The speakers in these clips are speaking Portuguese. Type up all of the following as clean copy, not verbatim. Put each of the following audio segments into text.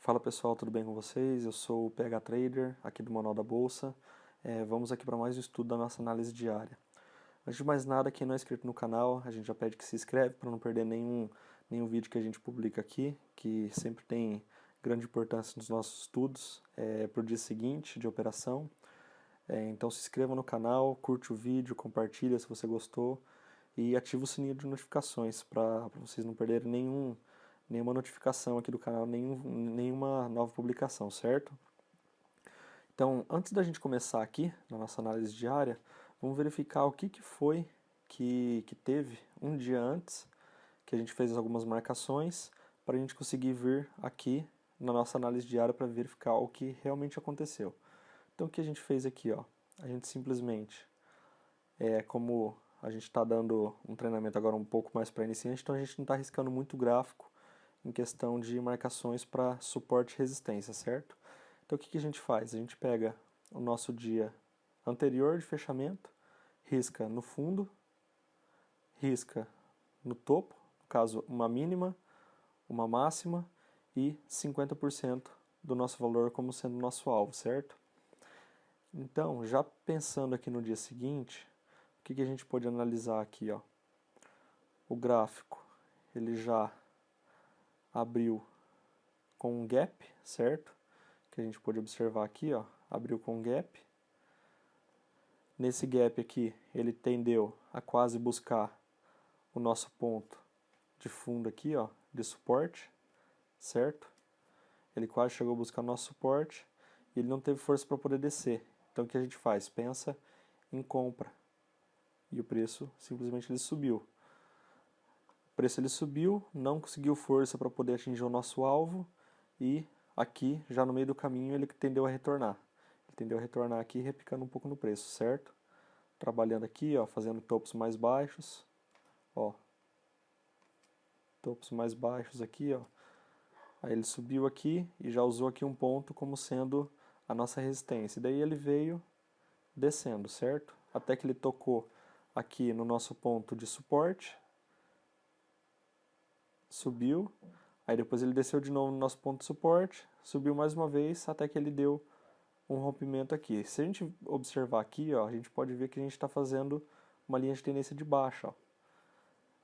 Fala pessoal, tudo bem com vocês? Eu sou o PH Trader, aqui do Manual da Bolsa. Vamos aqui para mais um estudo da nossa análise diária. Antes de mais nada, quem não é inscrito no canal, a gente já pede que se inscreve para não perder nenhum vídeo que a gente publica aqui, que sempre tem grande importância nos nossos estudos para o dia seguinte de operação. Então se inscreva no canal, curte o vídeo, compartilha se você gostou e ativa o sininho de notificações para vocês não perderem nenhuma notificação aqui do canal, nenhuma nova publicação, certo? Então, antes da gente começar aqui na nossa análise diária, vamos verificar o que foi que teve um dia antes, que a gente fez algumas marcações, para a gente conseguir vir aqui na nossa análise diária para verificar o que realmente aconteceu. Então, o que a gente fez aqui, ó? A gente simplesmente, como a gente está dando um treinamento agora um pouco mais para iniciante, então a gente não está arriscando muito gráfico em questão de marcações para suporte e resistência, certo? Então o que a gente faz? A gente pega o nosso dia anterior de fechamento, risca no fundo, risca no topo, no caso uma mínima, uma máxima e 50% do nosso valor como sendo nosso alvo, certo? Então, já pensando aqui no dia seguinte, o que a gente pode analisar aqui, ó? O gráfico, ele já abriu com um gap, certo? Que a gente pode observar aqui, ó, abriu com um gap. Nesse gap aqui, ele tendeu a quase buscar o nosso ponto de fundo aqui, ó, de suporte, certo? Ele quase chegou a buscar o nosso suporte e ele não teve força para poder descer. Então o que a gente faz? Pensa em compra. E o preço simplesmente ele subiu. O preço ele subiu, não conseguiu força para poder atingir o nosso alvo e aqui, já no meio do caminho, ele tendeu a retornar. Ele tendeu a retornar aqui, repicando um pouco no preço, certo? Trabalhando aqui, ó, fazendo topos mais baixos, ó. Topos mais baixos aqui, ó. Aí ele subiu aqui e já usou aqui um ponto como sendo a nossa resistência. E daí ele veio descendo, certo? Até que ele tocou aqui no nosso ponto de suporte, subiu, aí depois ele desceu de novo no nosso ponto de suporte, subiu mais uma vez até que ele deu um rompimento aqui. Se a gente observar aqui, ó, a gente pode ver que a gente está fazendo uma linha de tendência de baixa. Ó.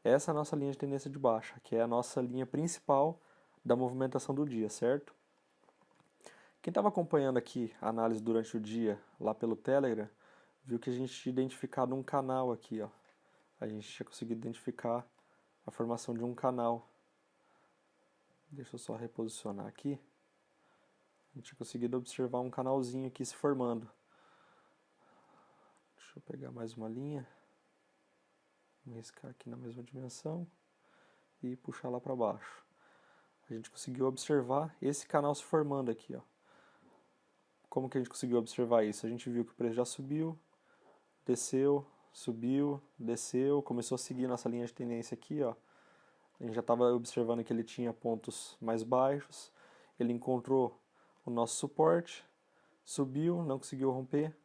Essa é a nossa linha de tendência de baixa, que é a nossa linha principal da movimentação do dia, certo? Quem estava acompanhando aqui a análise durante o dia, lá pelo Telegram, viu que a gente tinha identificado um canal aqui. Ó. A gente tinha conseguido identificar a formação de um canal. Deixa eu só reposicionar aqui. A gente tinha conseguido observar um canalzinho aqui se formando. Deixa eu pegar mais uma linha. Vamos riscar aqui na mesma dimensão e puxar lá para baixo. A gente conseguiu observar esse canal se formando aqui, ó. Como que a gente conseguiu observar isso? A gente viu que o preço já subiu, desceu, subiu, desceu, começou a seguir nossa linha de tendência aqui, ó. A gente já estava observando que ele tinha pontos mais baixos, ele encontrou o nosso suporte, subiu, não conseguiu romper,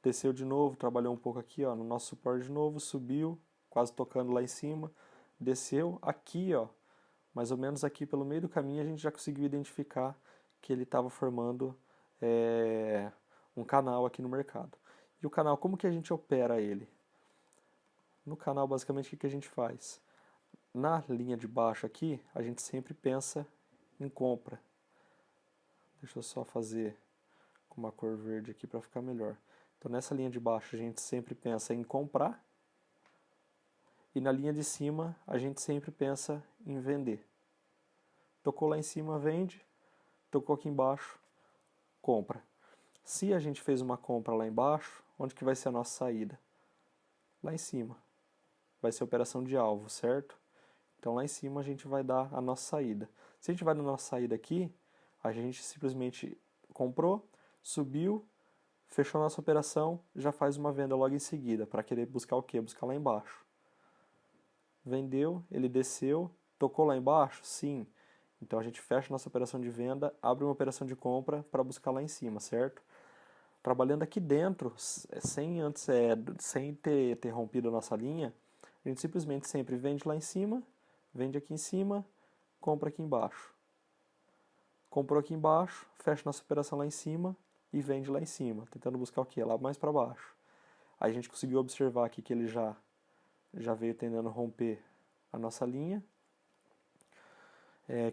desceu de novo, trabalhou um pouco aqui, ó, no nosso suporte de novo, subiu, quase tocando lá em cima, desceu aqui, ó, mais ou menos aqui pelo meio do caminho a gente já conseguiu identificar que ele estava formando um canal aqui no mercado. E o canal, como que a gente opera ele? No canal, basicamente, o que a gente faz? Na linha de baixo aqui, a gente sempre pensa em compra. Deixa eu só fazer com uma cor verde aqui para ficar melhor. Então, nessa linha de baixo, a gente sempre pensa em comprar. E na linha de cima, a gente sempre pensa em vender. Tocou lá em cima, vende. Tocou aqui embaixo, compra. Se a gente fez uma compra lá embaixo, onde que vai ser a nossa saída? Lá em cima. Vai ser a operação de alvo, certo? Então lá em cima a gente vai dar a nossa saída. Se a gente vai na nossa saída aqui, a gente simplesmente comprou, subiu, fechou a nossa operação, já faz uma venda logo em seguida, para querer buscar o quê? Buscar lá embaixo. Vendeu, ele desceu, tocou lá embaixo? Sim. Então a gente fecha a nossa operação de venda, abre uma operação de compra para buscar lá em cima, certo? Trabalhando aqui dentro, sem ter rompido a nossa linha, a gente simplesmente sempre vende lá em cima, vende aqui em cima, compra aqui embaixo. comprou aqui embaixo, fecha nossa operação lá em cima e vende lá em cima, tentando buscar o quê? Lá mais para baixo. Aí a gente conseguiu observar aqui que ele já veio tentando romper a nossa linha.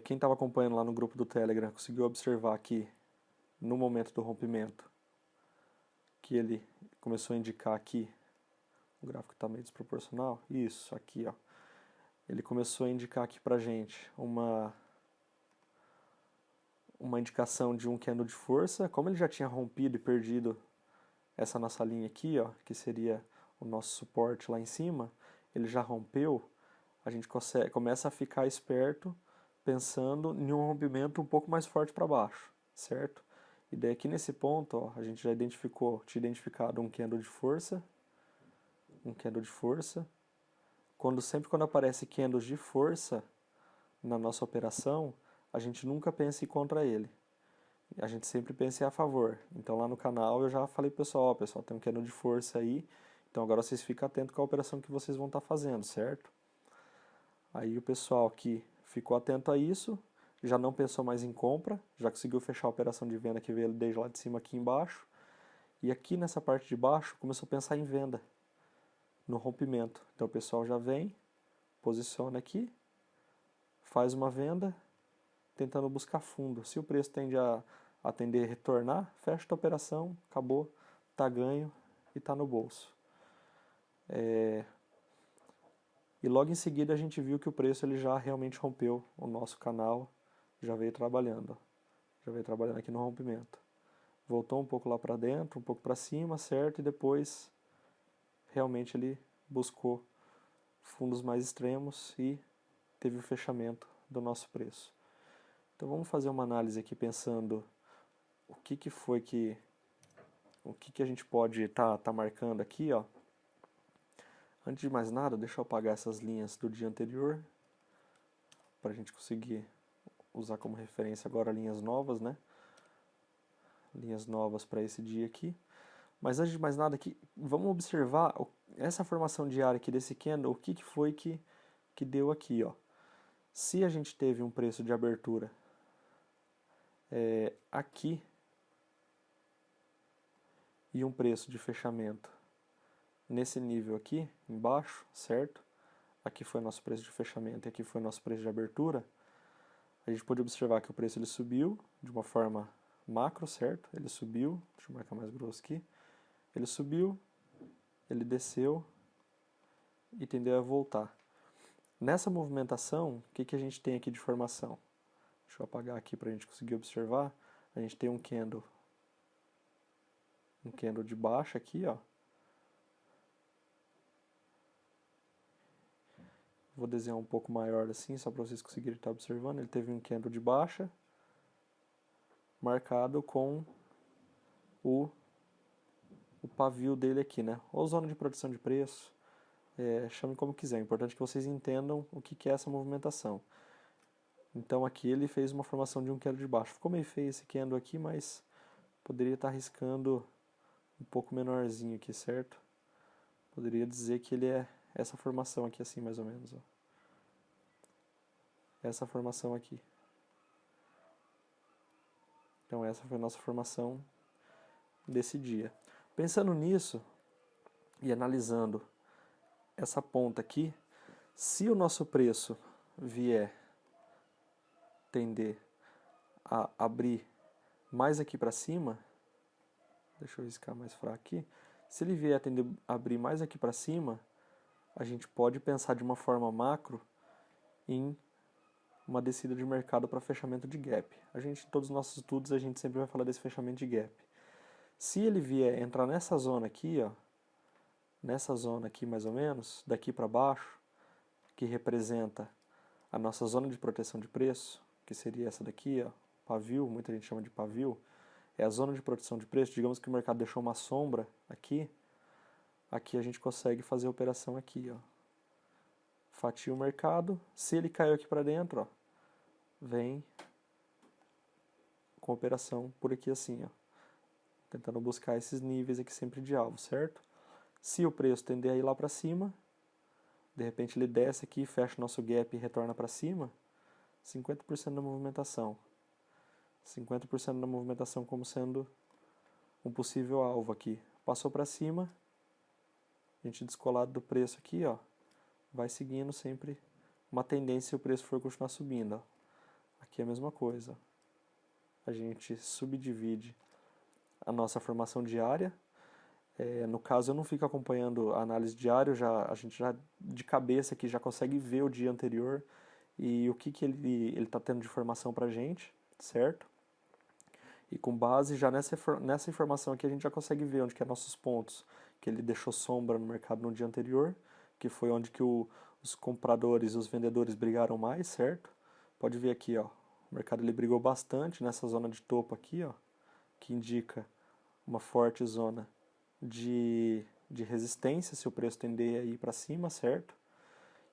Quem estava acompanhando lá no grupo do Telegram conseguiu observar aqui, no momento do rompimento, que ele começou a indicar aqui, o gráfico está meio desproporcional, isso, aqui ó, ele começou a indicar aqui pra gente uma indicação de um candle de força. Como ele já tinha rompido e perdido essa nossa linha aqui, ó, que seria o nosso suporte lá em cima, ele já rompeu, a gente começa a ficar esperto pensando em um rompimento um pouco mais forte para baixo, certo? E daí aqui nesse ponto, ó, a gente já tinha identificado um candle de força, sempre quando aparece candles de força na nossa operação, a gente nunca pensa em ir contra ele. A gente sempre pensa em a favor. Então lá no canal eu já falei pro pessoal, ó, pessoal, tem um candle de força aí, então agora vocês ficam atentos com a operação que vocês vão estar fazendo, certo? Aí o pessoal que ficou atento a isso, já não pensou mais em compra, já conseguiu fechar a operação de venda que veio desde lá de cima aqui embaixo, e aqui nessa parte de baixo começou a pensar em venda, no rompimento. Então o pessoal já vem, posiciona aqui, faz uma venda, tentando buscar fundo. Se o preço tende a tender a retornar, fecha a operação, acabou, tá ganho e tá no bolso. E logo em seguida a gente viu que o preço ele já realmente rompeu o nosso canal, já veio trabalhando, aqui no rompimento. Voltou um pouco lá para dentro, um pouco para cima, certo? E depois realmente ele buscou fundos mais extremos e teve o fechamento do nosso preço. Então vamos fazer uma análise aqui pensando o que a gente pode tá marcando aqui, ó. Antes de mais nada, deixa eu apagar essas linhas do dia anterior para a gente conseguir usar como referência agora linhas novas, né? Linhas novas para esse dia aqui. Mas antes de mais nada aqui, vamos observar essa formação diária aqui desse candle, o que foi que deu aqui, ó. Se a gente teve um preço de abertura aqui e um preço de fechamento nesse nível aqui, embaixo, certo? Aqui foi nosso preço de fechamento e aqui foi nosso preço de abertura. A gente pode observar que o preço ele subiu de uma forma macro, certo? Ele subiu, deixa eu marcar mais grosso aqui. Ele subiu, ele desceu e tendeu a voltar. Nessa movimentação, o que a gente tem aqui de formação? Deixa eu apagar aqui para a gente conseguir observar. A gente tem um candle de baixa aqui, ó. Vou desenhar um pouco maior assim, só para vocês conseguirem estar observando. Ele teve um candle de baixa, marcado com o pavio dele aqui, né? Ou zona de proteção de preço, chame como quiser. É importante que vocês entendam o que é essa movimentação. Então aqui ele fez uma formação de um candle de baixa. Ficou meio feio esse candle aqui, mas poderia estar arriscando um pouco menorzinho aqui, certo? Poderia dizer que ele é essa formação aqui assim, mais ou menos, ó. Essa formação aqui. Então essa foi a nossa formação desse dia. Pensando nisso e analisando essa ponta aqui, se o nosso preço vier tender a abrir mais aqui para cima, deixa eu riscar mais fraco aqui, se ele vier a abrir mais aqui para cima, a gente pode pensar de uma forma macro em uma descida de mercado para fechamento de gap. Em todos os nossos estudos, a gente sempre vai falar desse fechamento de gap. Se ele vier entrar nessa zona aqui, ó, nessa zona aqui mais ou menos, daqui para baixo, que representa a nossa zona de proteção de preço, que seria essa daqui, ó, pavio, muita gente chama de pavio, é a zona de proteção de preço. Digamos que o mercado deixou uma sombra aqui, aqui a gente consegue fazer a operação aqui, ó. Fatia o mercado, se ele caiu aqui para dentro, ó, vem com a operação por aqui assim, ó, tentando buscar esses níveis aqui sempre de alvo, certo? Se o preço tender a ir lá para cima, de repente ele desce aqui, fecha o nosso gap e retorna para cima, 50% da movimentação. 50% da movimentação como sendo um possível alvo aqui. Passou para cima, a gente descolado do preço aqui, ó, vai seguindo sempre uma tendência se o preço for continuar subindo. Ó. Aqui é a mesma coisa. A gente subdivide a nossa formação diária. No caso, eu não fico acompanhando a análise diária, a gente já de cabeça aqui já consegue ver o dia anterior e o que ele está tendo de informação para a gente, certo? E com base já nessa informação aqui a gente já consegue ver onde que é nossos pontos, que ele deixou sombra no mercado no dia anterior, que foi onde que os compradores e os vendedores brigaram mais, certo? Pode ver aqui, ó, o mercado ele brigou bastante nessa zona de topo aqui, ó, que indica uma forte zona de resistência se o preço tender a ir para cima, certo?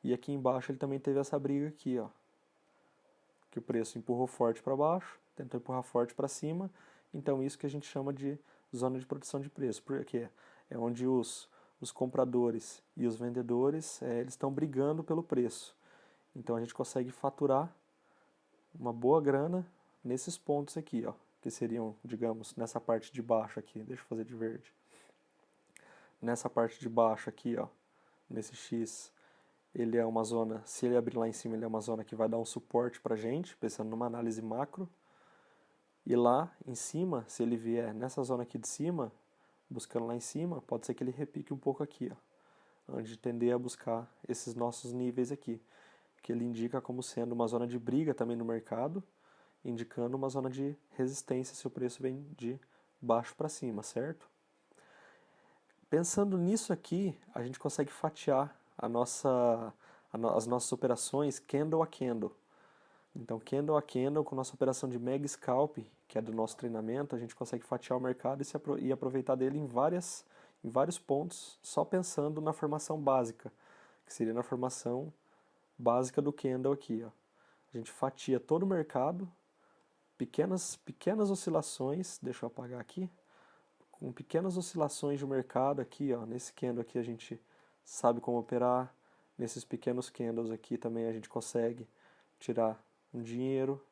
E aqui embaixo ele também teve essa briga aqui, ó, que o preço empurrou forte para baixo, tentou empurrar forte para cima, então isso que a gente chama de zona de proteção de preço, porque é onde os compradores e os vendedores eles estão brigando pelo preço. Então a gente consegue faturar uma boa grana nesses pontos aqui, ó, que seriam, digamos, nessa parte de baixo aqui, deixa eu fazer de verde. Nessa parte de baixo aqui, ó, nesse X, ele é uma zona, se ele abrir lá em cima, ele é uma zona que vai dar um suporte pra gente, pensando numa análise macro. E lá em cima, se ele vier nessa zona aqui de cima, buscando lá em cima, pode ser que ele repique um pouco aqui, ó, antes de tender a buscar esses nossos níveis aqui, que ele indica como sendo uma zona de briga também no mercado, indicando uma zona de resistência se o preço vem de baixo para cima, certo? Pensando nisso aqui, a gente consegue fatiar as nossas operações candle a candle. Então, candle a candle, com nossa operação de Mega Scalp, que é do nosso treinamento, a gente consegue fatiar o mercado e aproveitar dele em vários pontos, só pensando na formação básica, que seria na formação básica do candle aqui. Ó. A gente fatia todo o mercado, pequenas oscilações, deixa eu apagar aqui, com pequenas oscilações de mercado aqui, ó, nesse candle aqui a gente sabe como operar, nesses pequenos candles aqui também a gente consegue tirar um dinheiro,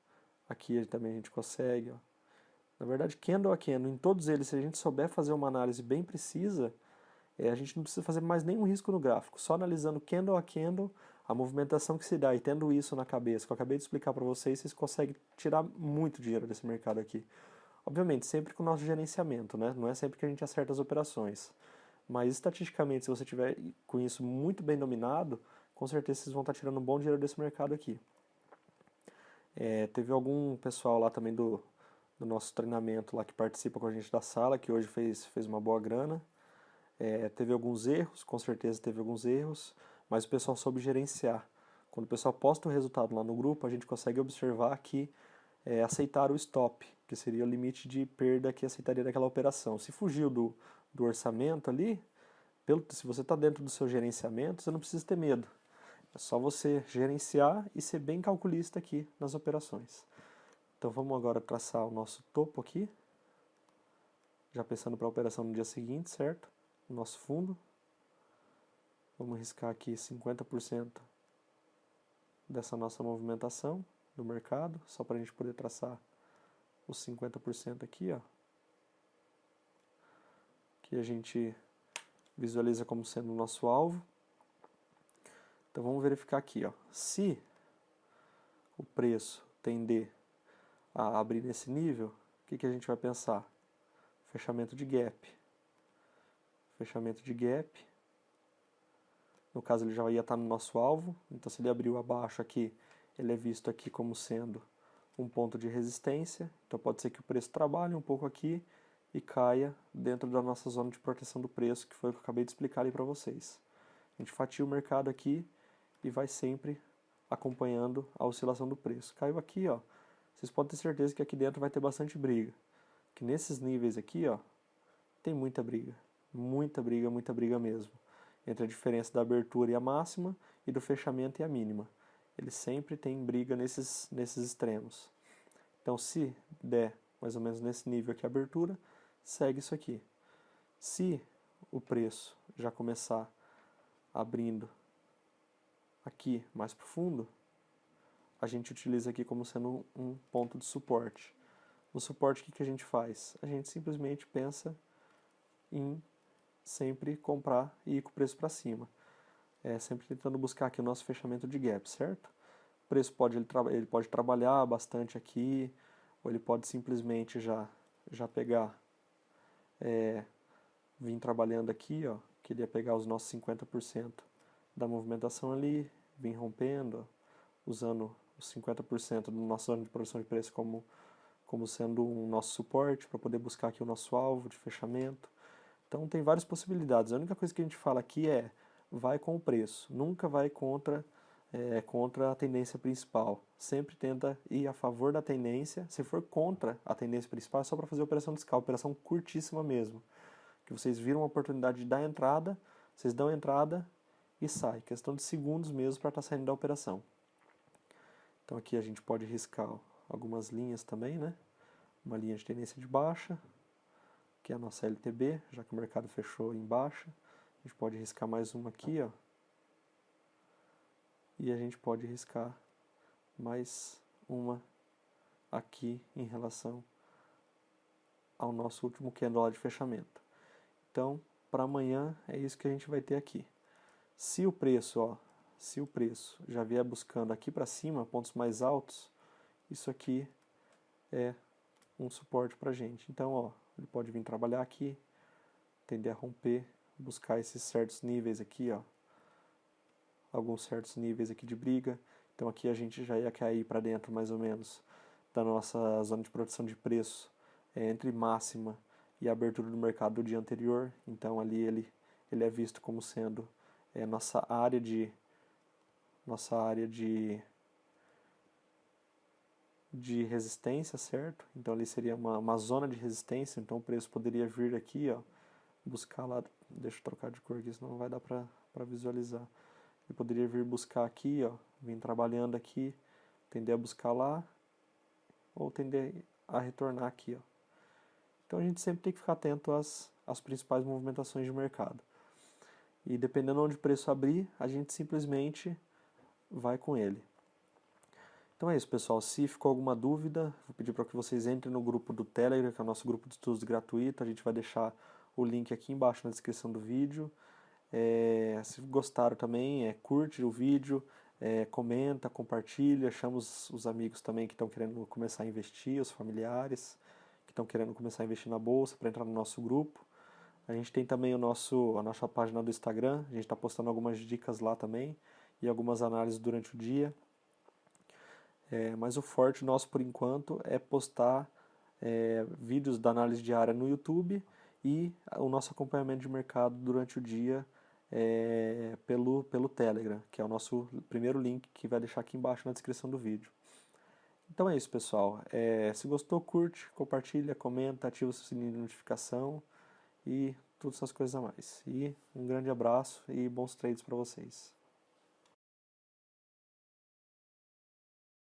aqui também a gente consegue, ó. Na verdade, candle a candle, em todos eles, se a gente souber fazer uma análise bem precisa, a gente não precisa fazer mais nenhum risco no gráfico, só analisando candle a candle, a movimentação que se dá e tendo isso na cabeça, que eu acabei de explicar para vocês, vocês conseguem tirar muito dinheiro desse mercado aqui. Obviamente, sempre com o nosso gerenciamento, né? Não é sempre que a gente acerta as operações. Mas, estatisticamente, se você tiver com isso muito bem dominado, com certeza vocês vão estar tirando um bom dinheiro desse mercado aqui. Teve algum pessoal lá também do nosso treinamento lá que participa com a gente da sala, que hoje fez uma boa grana. Teve alguns erros, com certeza teve alguns erros, mas o pessoal soube gerenciar. Quando o pessoal posta o resultado lá no grupo, a gente consegue observar que aceitar o stop, que seria o limite de perda que aceitaria daquela operação. Se fugiu do orçamento ali, se você está dentro do seu gerenciamento, você não precisa ter medo. É só você gerenciar e ser bem calculista aqui nas operações. Então vamos agora traçar o nosso topo aqui, já pensando para a operação no dia seguinte, certo? O nosso fundo. Vamos riscar aqui 50% dessa nossa movimentação do mercado, só para a gente poder traçar os 50% aqui, ó, que a gente visualiza como sendo o nosso alvo. Então vamos verificar aqui, ó, se o preço tender a abrir nesse nível, o que a gente vai pensar? Fechamento de gap. Fechamento de gap. No caso ele já ia estar no nosso alvo, então se ele abriu abaixo aqui, ele é visto aqui como sendo um ponto de resistência, então pode ser que o preço trabalhe um pouco aqui e caia dentro da nossa zona de proteção do preço, que foi o que eu acabei de explicar ali para vocês. A gente fatia o mercado aqui e vai sempre acompanhando a oscilação do preço. Caiu aqui, ó, vocês podem ter certeza que aqui dentro vai ter bastante briga, que nesses níveis aqui, ó, tem muita briga mesmo, entre a diferença da abertura e a máxima e do fechamento e a mínima. Ele sempre tem briga nesses extremos. Então, se der mais ou menos nesse nível aqui a abertura, segue isso aqui. Se o preço já começar abrindo aqui mais profundo, a gente utiliza aqui como sendo um ponto de suporte. No suporte, o que a gente faz? A gente simplesmente pensa em sempre comprar e ir com o preço para cima. Sempre tentando buscar aqui o nosso fechamento de gap, certo? O preço ele pode trabalhar bastante aqui, ou ele pode simplesmente já pegar, vir trabalhando aqui, ó, que ele ia pegar os nossos 50% da movimentação ali, vir rompendo, ó, usando os 50% do nosso zona de produção de preço como sendo um nosso suporte para poder buscar aqui o nosso alvo de fechamento. Então tem várias possibilidades. A única coisa que a gente fala aqui é vai com o preço, nunca vai contra a tendência principal. Sempre tenta ir a favor da tendência. Se for contra a tendência principal, é só para fazer operação de scalp, operação curtíssima mesmo. Que vocês viram uma oportunidade de dar entrada, vocês dão entrada e sai. Questão de segundos mesmo para estar saindo da operação. Então aqui a gente pode riscar algumas linhas também, né? Uma linha de tendência de baixa, que é a nossa LTB, já que o mercado fechou em baixa. A gente pode riscar mais uma aqui, ó. E a gente pode riscar mais uma aqui em relação ao nosso último candle de fechamento. Então, para amanhã é isso que a gente vai ter aqui. Se o preço já vier buscando aqui para cima, pontos mais altos, isso aqui é um suporte para a gente. Então, ó, ele pode vir trabalhar aqui, tender a romper, buscar esses certos níveis aqui, ó, alguns certos níveis aqui de briga. Então aqui a gente já ia cair para dentro mais ou menos da nossa zona de proteção de preço, entre máxima e a abertura do mercado do dia anterior. Então ali ele é visto como sendo nossa área de resistência, certo? Então ali seria uma zona de resistência, então o preço poderia vir aqui, ó, buscar lá, deixa eu trocar de cor aqui, senão não vai dar para visualizar. Ele poderia vir buscar aqui, ó, vir trabalhando aqui, tender a buscar lá, ou tender a retornar aqui, ó. Então a gente sempre tem que ficar atento às principais movimentações de mercado. E dependendo de onde o preço abrir, a gente simplesmente vai com ele. Então é isso, pessoal. Se ficou alguma dúvida, vou pedir para que vocês entrem no grupo do Telegram, que é o nosso grupo de estudos gratuito. A gente vai deixar o link aqui embaixo na descrição do vídeo. Se gostaram também, curte o vídeo, comenta, compartilha, chama os amigos também que estão querendo começar a investir, os familiares que estão querendo começar a investir na bolsa para entrar no nosso grupo. A gente tem também a nossa página do Instagram, a gente está postando algumas dicas lá também e algumas análises durante o dia. Mas o forte nosso por enquanto é postar vídeos da análise diária no YouTube e o nosso acompanhamento de mercado durante o dia pelo Telegram, que é o nosso primeiro link que vai deixar aqui embaixo na descrição do vídeo. Então é isso, pessoal. Se gostou, curte, compartilha, comenta, ativa o seu sininho de notificação e todas essas coisas a mais. E um grande abraço e bons trades para vocês.